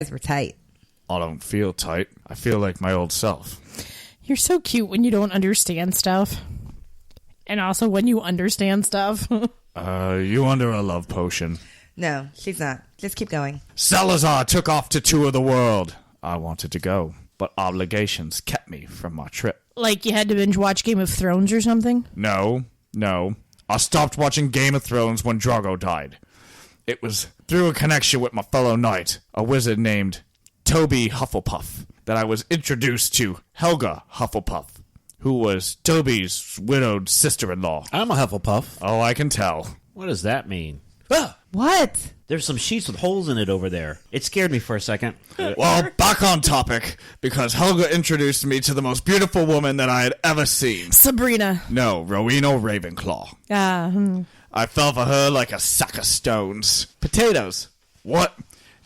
guys were tight. I don't feel tight. I feel like my old self. You're so cute when you don't understand stuff. And also when you understand stuff. You under a love potion. No, she's not. Just keep going. Salazar took off to tour the world. I wanted to go, but obligations kept me from my trip. Like you had to binge watch Game of Thrones or something? No. I stopped watching Game of Thrones when Drogo died. It was through a connection with my fellow knight, a wizard named Toby Hufflepuff, that I was introduced to Helga Hufflepuff, who was Toby's widowed sister-in-law. I'm a Hufflepuff. Oh, I can tell. What does that mean? What? There's some sheets with holes in it over there. It scared me for a second. Well, back on topic, because Helga introduced me to the most beautiful woman that I had ever seen. Sabrina. No, Rowena Ravenclaw. I fell for her like a sack of stones. Potatoes. What?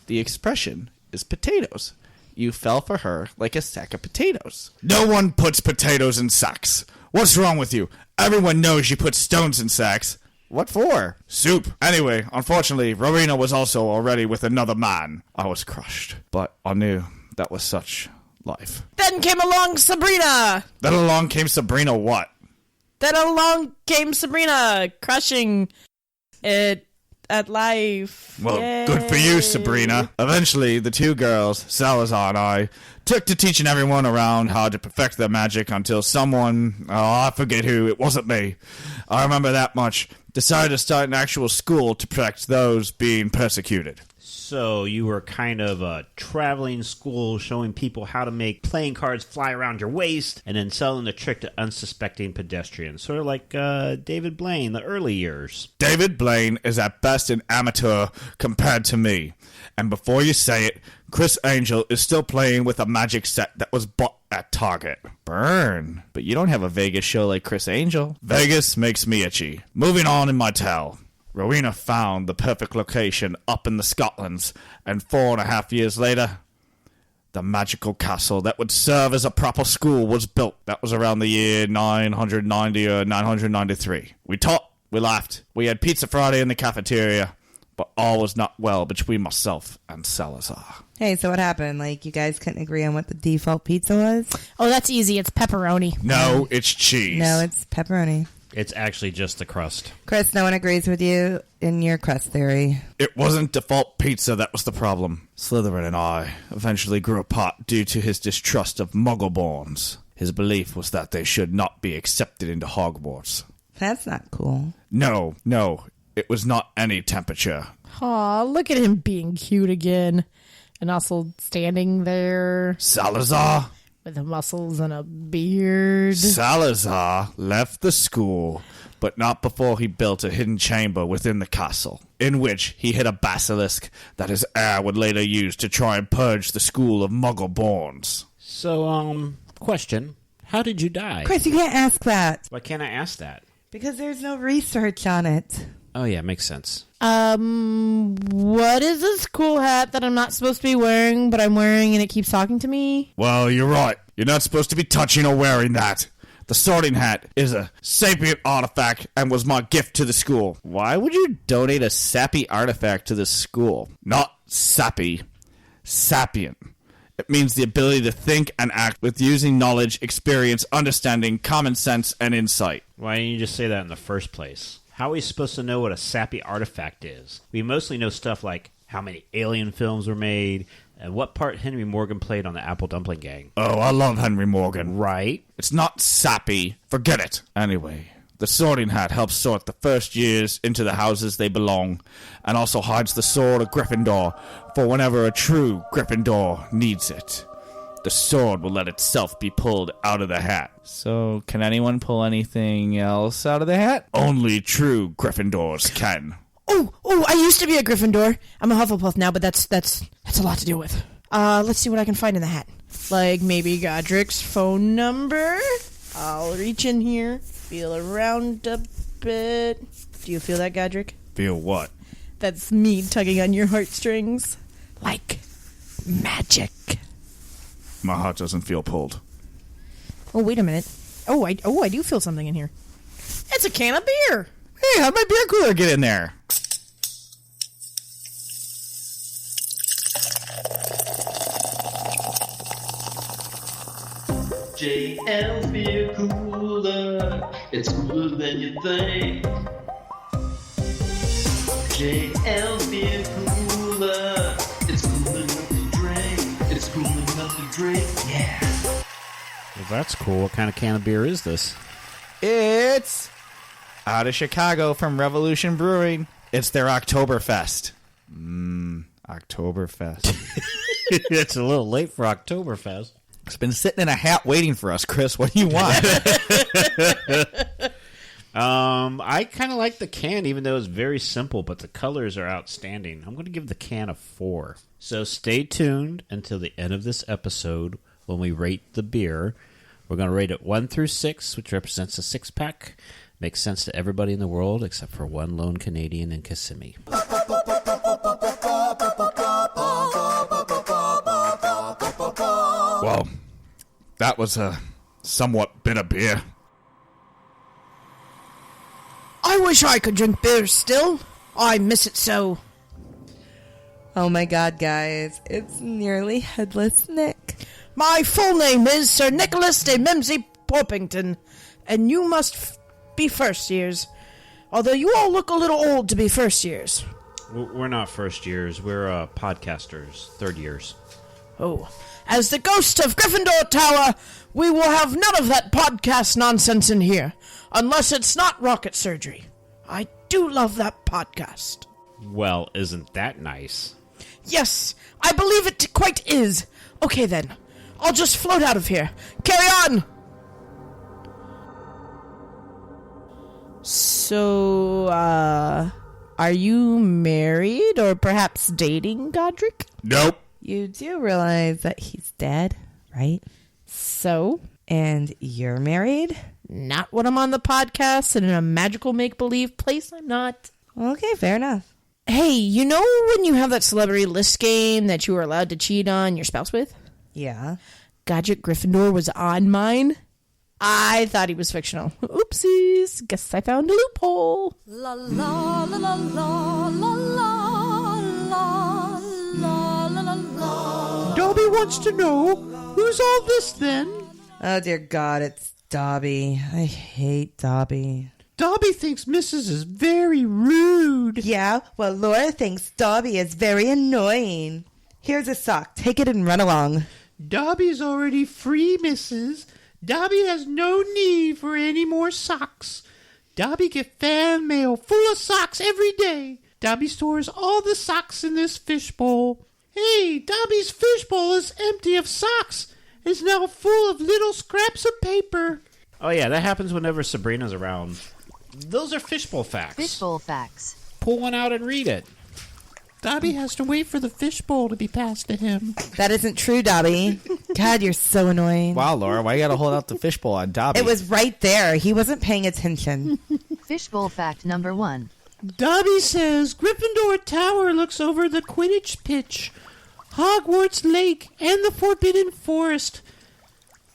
The expression is potatoes. You fell for her like a sack of potatoes. No one puts potatoes in sacks. What's wrong with you? Everyone knows you put stones in sacks. What for? Soup. Anyway, unfortunately, Rowena was also already with another man. I was crushed, but I knew that was such life. Then came along Sabrina. Then along came Sabrina what? Then along came Sabrina, crushing it at life. Well, Yay. good for you, Sabrina. Eventually, the two girls, Salazar and I, took to teaching everyone around how to perfect their magic until someone, I forget who, it wasn't me, I remember that much, decided to start an actual school to protect those being persecuted. So you were kind of a traveling school showing people how to make playing cards fly around your waist and then selling the trick to unsuspecting pedestrians. Sort of like David Blaine, the early years. David Blaine is at best an amateur compared to me. And before you say it, Chris Angel is still playing with a magic set that was bought at Target. Burn. But you don't have a Vegas show like Chris Angel. Vegas makes me itchy. Moving on in my tale. Rowena found the perfect location up in the Scotlands, and 4.5 years later, the magical castle that would serve as a proper school was built. That was around the year 990 or 993. We taught, we laughed, we had Pizza Friday in the cafeteria, but all was not well between myself and Salazar. Hey, so what happened? Like, you guys couldn't agree on what the default pizza was? Oh, that's easy. It's pepperoni. No, it's cheese. No, it's pepperoni. It's actually just the crust. Chris, no one agrees with you in your crust theory. It wasn't default pizza that was the problem. Slytherin and I eventually grew apart due to his distrust of Muggleborns. His belief was that they should not be accepted into Hogwarts. That's not cool. No, it was not any temperature. Aw, look at him being cute again. And also standing there Salazar? with the muscles and a beard. Salazar left the school, but not before he built a hidden chamber within the castle, in which he hid a basilisk that his heir would later use to try and purge the school of Muggleborns. So, question. How did you die? Chris, you can't ask that. Why can't I ask that? Because there's no research on it. Oh, yeah, makes sense. What is this cool hat that I'm not supposed to be wearing, but I'm wearing and it keeps talking to me? Well, you're right. You're not supposed to be touching or wearing that. The Sorting Hat is a sapient artifact and was my gift to the school. Why would you donate a sappy artifact to the school? Not sappy, sapient. It means the ability to think and act with using knowledge, experience, understanding, common sense, and insight. Why didn't you just say that in the first place? How are we supposed to know what a sappy artifact is? We mostly know stuff like how many Alien films were made and what part Henry Morgan played on the Apple Dumpling Gang. Oh, I love Henry Morgan. Right? It's not sappy. Forget it. Anyway, the Sorting Hat helps sort the first years into the houses they belong, and also hides the sword of Gryffindor for whenever a true Gryffindor needs it. The sword will let itself be pulled out of the hat. So, can anyone pull anything else out of the hat? Only true Gryffindors can. Oh, I used to be a Gryffindor. I'm a Hufflepuff now, but that's a lot to deal with. Let's see what I can find in the hat. Like maybe Godric's phone number. I'll reach in here, feel around a bit. Do you feel that, Godric? Feel what? That's me tugging on your heartstrings. Like magic. My heart doesn't feel pulled. Oh, wait a minute. I do feel something in here. It's a can of beer. Hey, how'd my beer cooler get in there? JL beer cooler, it's cooler than you think. JL beer cooler, it's cool enough to drink. It's cool enough to drink, yeah. Well, that's cool. What kind of can of beer is this? It's out of Chicago from Revolution Brewing. It's their Oktoberfest. Oktoberfest. It's a little late for Oktoberfest. It's been sitting in a hat waiting for us, Chris. What do you want? I kind of like the can, even though it's very simple, but the colors are outstanding. I'm going to give the can a 4. So stay tuned until the end of this episode when we rate the beer. We're going to rate it 1 through 6, which represents a 6-pack. Makes sense to everybody in the world except for one lone Canadian in Kissimmee. Well, that was a somewhat bitter beer. I wish I could drink beer still. I miss it so. Oh my god, guys. It's nearly Headless Nick. My full name is Sir Nicholas de Mimsy Porpington, and you must be first years. Although you all look a little old to be first years. We're not first years. We're podcasters, third years. Oh, as the ghost of Gryffindor Tower, we will have none of that podcast nonsense in here, unless it's not rocket surgery. I do love that podcast. Well, isn't that nice? Yes, I believe it quite is. Okay then, I'll just float out of here. Carry on! So, are you married or perhaps dating Godric? Nope. You do realize that he's dead, right? So? And you're married? Not when I'm on the podcast and in a magical make-believe place, I'm not. Okay, fair enough. Hey, you know when you have that celebrity list game that you were allowed to cheat on your spouse with? Yeah. Godric Gryffindor was on mine. I thought he was fictional. Oopsies. Guess I found a loophole. La la la la la la la la la la la. Dobby wants to know, who's all this then? Oh, dear God, it's Dobby. I hate Dobby. Dobby thinks Mrs. is very rude. Yeah, well, Laura thinks Dobby is very annoying. Here's a sock. Take it and run along. Dobby's already free, Mrs. Dobby has no need for any more socks. Dobby get fan mail full of socks every day. Dobby stores all the socks in this fishbowl. Hey, Dobby's fishbowl is empty of socks. It's now full of little scraps of paper. Oh, yeah, that happens whenever Sabrina's around. Those are fishbowl facts. Fishbowl facts. Pull one out and read it. Dobby has to wait for the fishbowl to be passed to him. That isn't true, Dobby. God, you're so annoying. Wow, Laura, why you gotta hold out the fishbowl on Dobby? It was right there. He wasn't paying attention. Fishbowl fact number 1. Dobby says Gryffindor Tower looks over the Quidditch pitch, Hogwarts Lake, and the Forbidden Forest.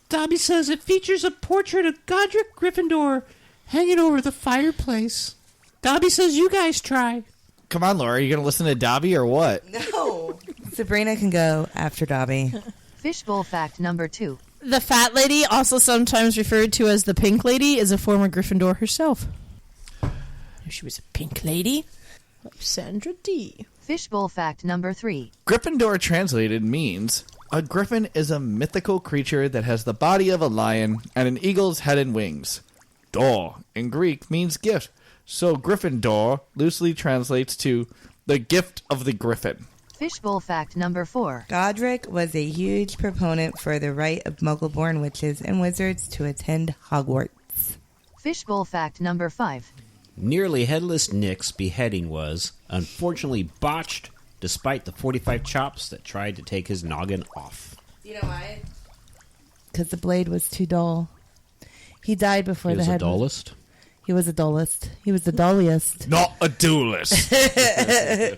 Dobby says it features a portrait of Godric Gryffindor hanging over the fireplace. Dobby says you guys try. Come on, Laura, are you gonna listen to Dobby or what? No. Sabrina can go after Dobby. Fishbowl fact number 2. The fat lady, also sometimes referred to as the pink lady, is a former Gryffindor herself. She was a pink lady? Sandra D. Fishbowl fact number 3. Gryffindor translated means a griffin is a mythical creature that has the body of a lion and an eagle's head and wings. Dor in Greek means gift, so Gryffindor loosely translates to the gift of the griffin. Fishbowl fact number 4. Godric was a huge proponent for the right of Muggle-born witches and wizards to attend Hogwarts. Fishbowl fact number 5. Nearly Headless Nick's beheading was, unfortunately, botched despite the 45 chops that tried to take his noggin off. You know why? Because the blade was too dull. He died before He the was a head. dullist? He was a dullist. He was the dulliest. Not a duelist.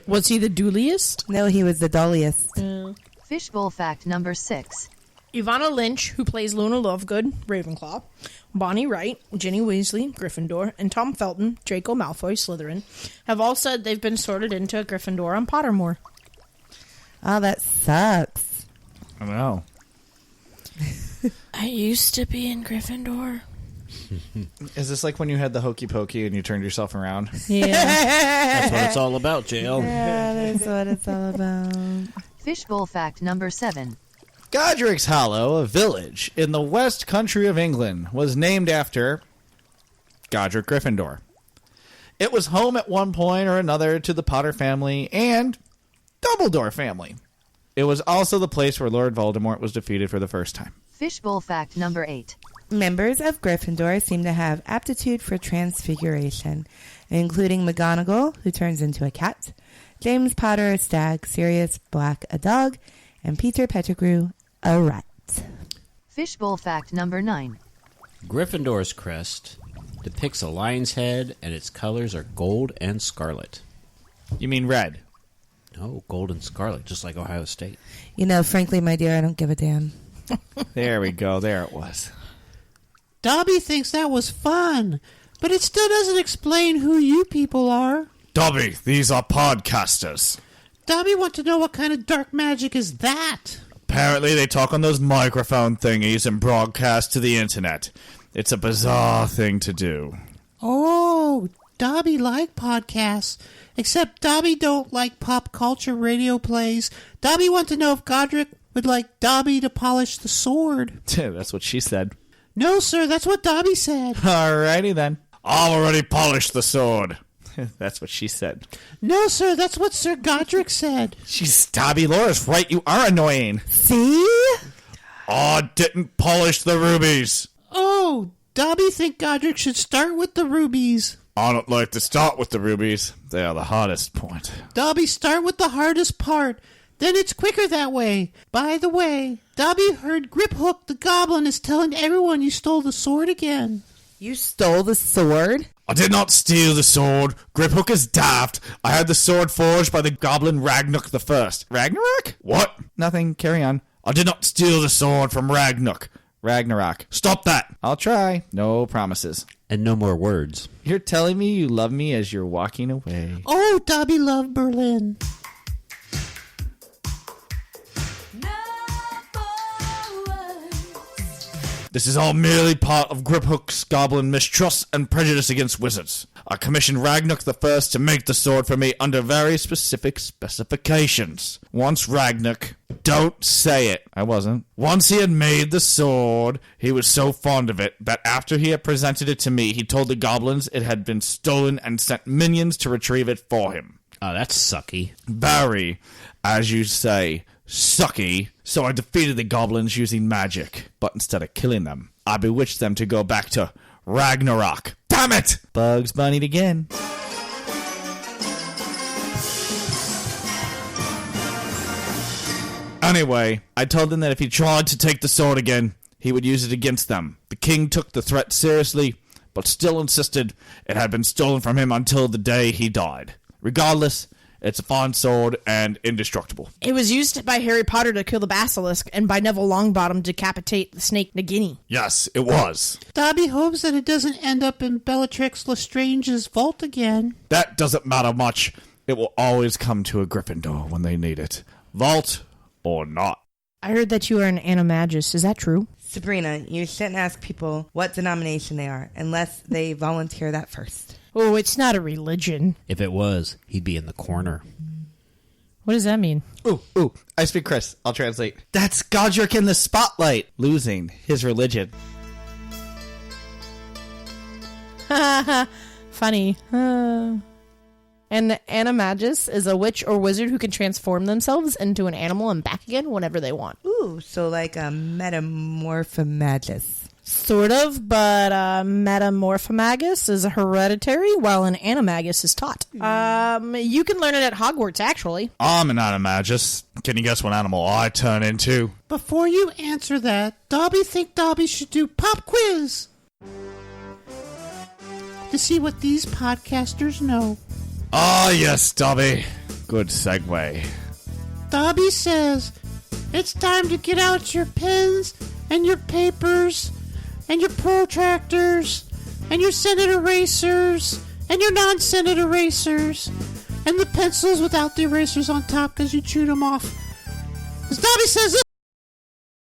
Was he the dueliest? No, he was the dulliest. Fishbowl fact number 6. Ivana Lynch, who plays Luna Lovegood, Ravenclaw, Bonnie Wright, Ginny Weasley, Gryffindor, and Tom Felton, Draco Malfoy, Slytherin, have all said they've been sorted into a Gryffindor on Pottermore. Oh, that sucks. I know. I used to be in Gryffindor. Is this like when you had the hokey pokey and you turned yourself around? Yeah. That's what it's all about, JL. Yeah, that's what it's all about. Fishbowl fact number 7. Godric's Hollow, a village in the West Country of England, was named after Godric Gryffindor. It was home at one point or another to the Potter family and Dumbledore family. It was also the place where Lord Voldemort was defeated for the first time. Fishbowl fact number 8. Members of Gryffindor seem to have aptitude for transfiguration, including McGonagall, who turns into a cat, James Potter, a stag, Sirius Black, a dog, and Peter Pettigrew, a rat. Fishbowl fact number 9. Gryffindor's crest depicts a lion's head, and its colors are gold and scarlet. You mean red? No, gold and scarlet, just like Ohio State. You know, frankly, my dear, I don't give a damn. There we go. There it was. Dobby thinks that was fun, but it still doesn't explain who you people are. Dobby, these are podcasters. Dobby wants to know what kind of dark magic is that? Apparently they talk on those microphone thingies and broadcast to the internet. It's a bizarre thing to do. Oh, Dobby like podcasts. Except Dobby don't like pop culture radio plays. Dobby want to know if Godric would like Dobby to polish the sword. That's what she said. No, sir, that's what Dobby said. Alrighty then. I've already polished the sword. That's what she said. No, sir, that's what Sir Godric said. She's Dobby Laura's right. You are annoying. See? I didn't polish the rubies. Oh, Dobby think Godric should start with the rubies. I don't like to start with the rubies. They are the hardest point. Dobby, start with the hardest part. Then it's quicker that way. By the way, Dobby heard Griphook the Goblin is telling everyone you stole the sword again. You stole the sword? I did not steal the sword. Griphook is daft. I had the sword forged by the goblin Ragnarok the First. Ragnarok? What? Nothing. Carry on. I did not steal the sword from Ragnarok. Stop that. I'll try. No promises. And no more words. You're telling me you love me as you're walking away. Oh, Dobby loved Berlin. This is all merely part of Griphook's goblin mistrust and prejudice against wizards. I commissioned Ragnarok the First to make the sword for me under very specific specifications. Once Ragnarok, don't say it, I wasn't. Once he had made the sword, he was so fond of it that after he had presented it to me, he told the goblins it had been stolen and sent minions to retrieve it for him. Oh, that's sucky. Very, as you say, sucky. So I defeated the goblins using magic. But instead of killing them, I bewitched them to go back to Ragnarok. Damn it! Bugs Bunnied again. Anyway, I told them that if he tried to take the sword again, he would use it against them. The king took the threat seriously, but still insisted it had been stolen from him until the day he died. Regardless, it's a fine sword and indestructible. It was used by Harry Potter to kill the basilisk and by Neville Longbottom to decapitate the snake Nagini. Yes, it was. Dobby hopes that it doesn't end up in Bellatrix Lestrange's vault again. That doesn't matter much. It will always come to a Gryffindor when they need it. Vault or not. I heard that you are an animagus. Is that true? Sabrina, you shouldn't ask people what denomination they are unless they volunteer that first. Oh, it's not a religion. If it was, he'd be in the corner. What does that mean? Ooh, I speak Chris. I'll translate. That's Godric in the spotlight, losing his religion. Funny. An animagus is a witch or wizard who can transform themselves into an animal and back again whenever they want. Ooh, so like a metamorphomagus. Sort of, but metamorphomagus is hereditary, while an animagus is taught. You can learn it at Hogwarts, actually. I'm an animagus. Can you guess what animal I turn into? Before you answer that, Dobby think Dobby should do pop quiz to see what these podcasters know. Ah, yes, Dobby. Good segue. Dobby says, it's time to get out your pens and your papers and your protractors and your Senate erasers and your non-Senate erasers and the pencils without the erasers on top because you chewed them off. As Dobby says,